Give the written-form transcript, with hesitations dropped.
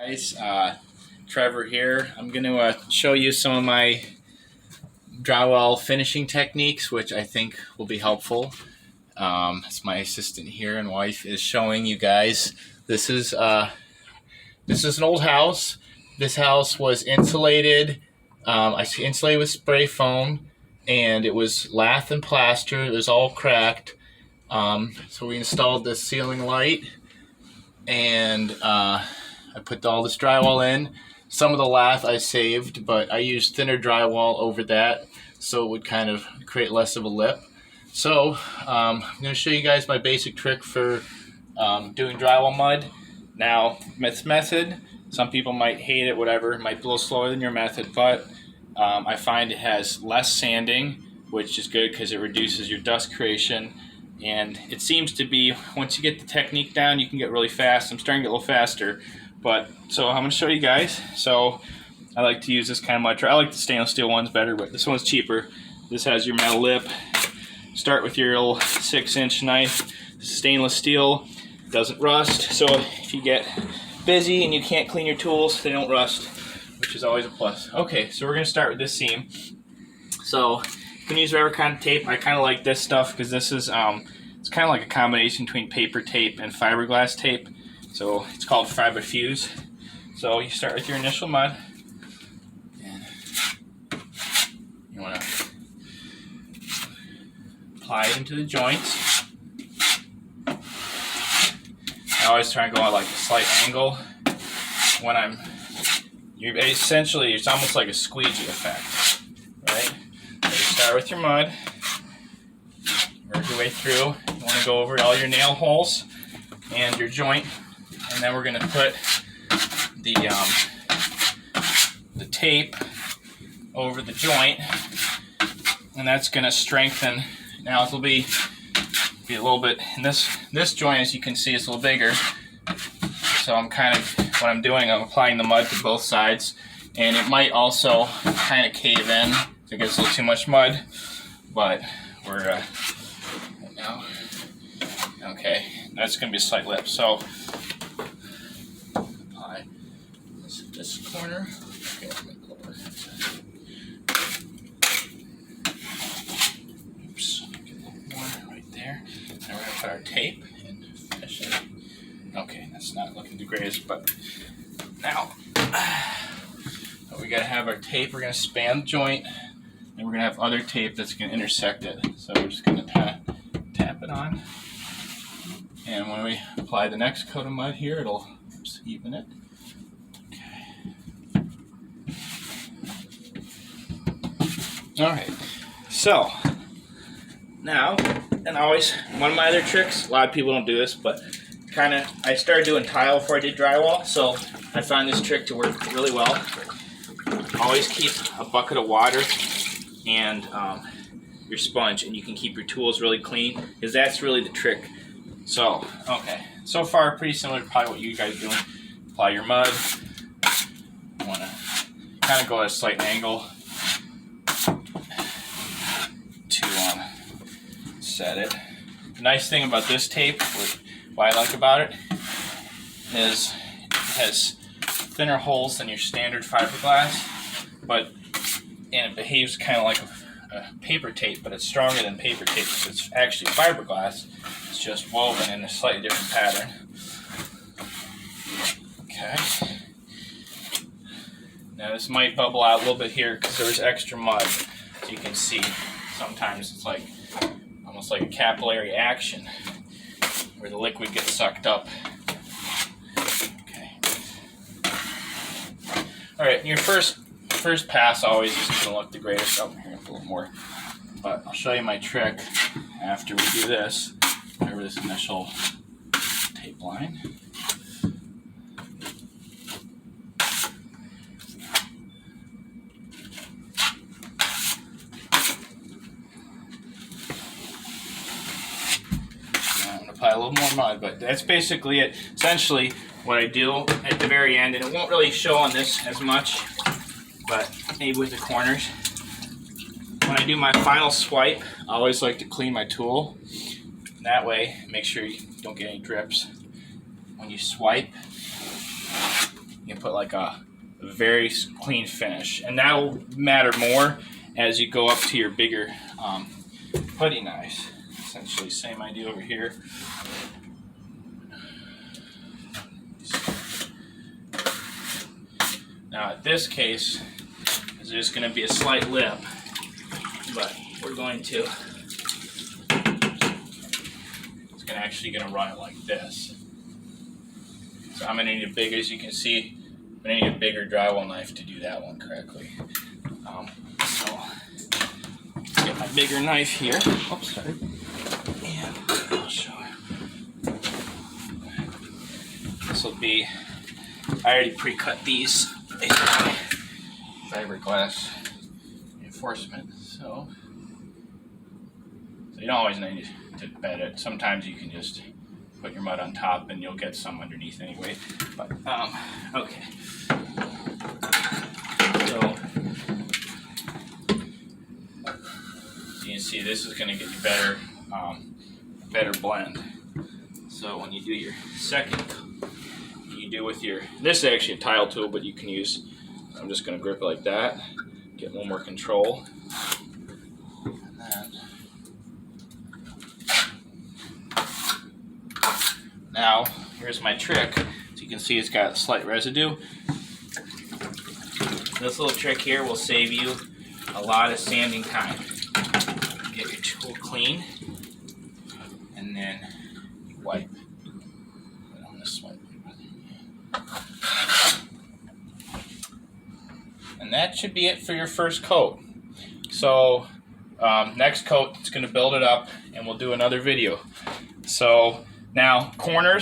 Guys, Trevor here. I'm going to show you some of my drywall finishing techniques, which I think will be helpful. It's my assistant here and wife is showing you guys. This is an old house. This house was insulated. I insulated with spray foam, and it was lath and plaster. It was all cracked. So we installed this ceiling light, and I put all this drywall in. Some of the lath I saved, but I used thinner drywall over that, so it would kind of create less of a lip. So I'm going to show you guys my basic trick for doing drywall mud. Now, this method, some people might hate it, whatever. It might be a little slower than your method, but I find it has less sanding, which is good because it reduces your dust creation. And it seems to be, once you get the technique down, you can get really fast. I'm starting to get a little faster. But, so I'm going to show you guys. So, I like to use this kind of mud. I like the stainless steel ones better, but this one's cheaper. This has your metal lip. Start with your little 6-inch knife. Stainless steel, doesn't rust. So, if you get busy and you can't clean your tools, they don't rust, which is always a plus. Okay, so we're going to start with this seam. So, you can use whatever kind of tape. I kind of like this stuff because this is it's kind of like a combination between paper tape and fiberglass tape. So it's called fibafuse. So you start with your initial mud, and you want to apply it into the joints. I always try and go at like a slight angle. When you're essentially, it's almost like a squeegee effect, right? Start with your mud, work your way through. You want to go over all your nail holes and your joint, and then we're going to put the tape over the joint, and that's going to strengthen. Now it'll be a little bit, and this joint, as you can see, is a little bigger. So I'm what I'm doing, I'm applying the mud to both sides, and it might also kind of cave in. It gets a little too much mud, but we're right now. Okay, that's going to be a slight lip. So apply this corner. Okay, let me go over. Oops, get a little more right there. Now we're going to put our tape and finish it. Okay, that's not looking the greatest, but now we got to have our tape. We're going to span the joint. And we're going to have other tape that's going to intersect it. So we're just going to tap it on. And when we apply the next coat of mud here, it'll even it. Okay. Alright. So, now, and always, one of my other tricks, a lot of people don't do this, but I started doing tile before I did drywall, so I found this trick to work really well. Always keep a bucket of water and your sponge, and you can keep your tools really clean, because that's really the trick. So, okay, so far pretty similar to probably what you guys are doing. Apply your mud. You want to kind of go at a slight angle to set it. The nice thing about this tape, what I like about it, is it has thinner holes than your standard fiberglass, and it behaves kind of like a paper tape, but it's stronger than paper tape because it's actually fiberglass. It's just woven in a slightly different pattern. Okay. Now this might bubble out a little bit here because there's extra mud. As you can see, sometimes it's like almost like a capillary action where the liquid gets sucked up. Okay. All right, your first pass always isn't going to look the greatest. Oh, here, a little more. But I'll show you my trick after we do this. Over this initial tape line. Now I'm going to apply a little more mud, but that's basically it. Essentially, what I do at the very end, and it won't really show on this as much, but maybe with the corners. When I do my final swipe, I always like to clean my tool. That way, make sure you don't get any drips. When you swipe, you can put like a very clean finish, and that'll matter more as you go up to your bigger putty knives. Essentially same idea over here. Now in this case, there's just going to be a slight lip, but we're going to, it's actually going to run it like this. So I'm going to need a big, as you can see, I'm going to need a bigger drywall knife to do that one correctly. So let's get my bigger knife here. Oops, sorry. And I'll show you. This will be, I already pre-cut these. Fiberglass reinforcement. So you don't always need to bed it. Sometimes you can just put your mud on top and you'll get some underneath anyway. But okay. So you can see this is going to get you better blend. So when you do your second, you do with your, this is actually a tile tool, but you can use, I'm just going to grip it like that, get a little more control. And then, now, here's my trick. As you can see, it's got a slight residue. This little trick here will save you a lot of sanding time. Get your tool clean, and then you wipe. And that should be it for your first coat. So next coat, it's going to build it up, and we'll do another video. So now corners.